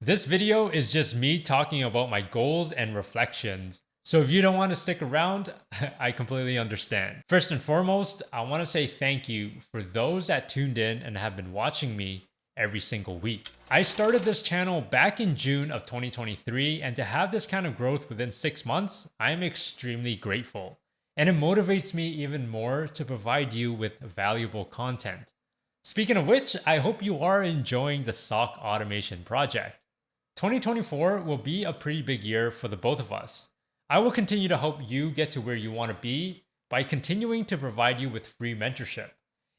This video is just me talking about my goals and reflections. So if you don't want to stick around, I completely understand. First and foremost, I want to say thank you for those that tuned in and have been watching me every single week. I started this channel back in June of 2023, and to have this kind of growth within 6 months, I am extremely grateful. And it motivates me even more to provide you with valuable content. Speaking of which, I hope you are enjoying the SOC automation project. 2024 will be a pretty big year for the both of us. I will continue to help you get to where you want to be by continuing to provide you with free mentorship.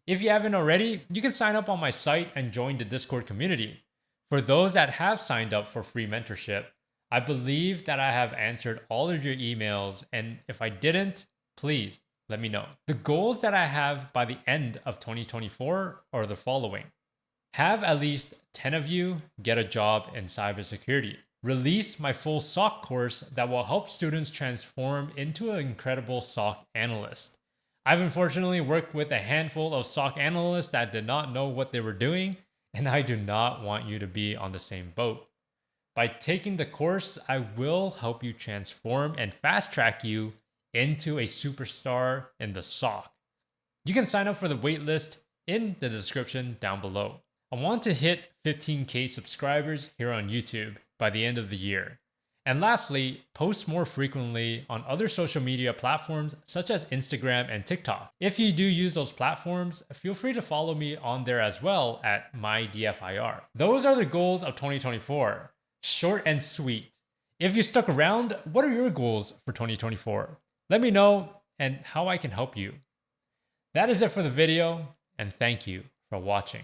If you haven't already, you can sign up on my site and join the Discord community. For those that have signed up for free mentorship, I believe that I have answered all of your emails, and if I didn't, please let me know. The goals that I have by the end of 2024 are the following. Have at least 10 of you get a job in cybersecurity. Release my full SOC course that will help students transform into an incredible SOC analyst. I've unfortunately worked with a handful of SOC analysts that did not know what they were doing, and I do not want you to be on the same boat. By taking the course, I will help you transform and fast track you into a superstar in the SOC. You can sign up for the waitlist in the description down below. I want to hit 15K subscribers here on YouTube by the end of the year. And lastly, post more frequently on other social media platforms such as Instagram and TikTok. If you do use those platforms, feel free to follow me on there as well at MyDFIR. Those are the goals of 2024. Short and sweet. If you stuck around, what are your goals for 2024? Let me know and how I can help you. That is it for the video, and thank you for watching.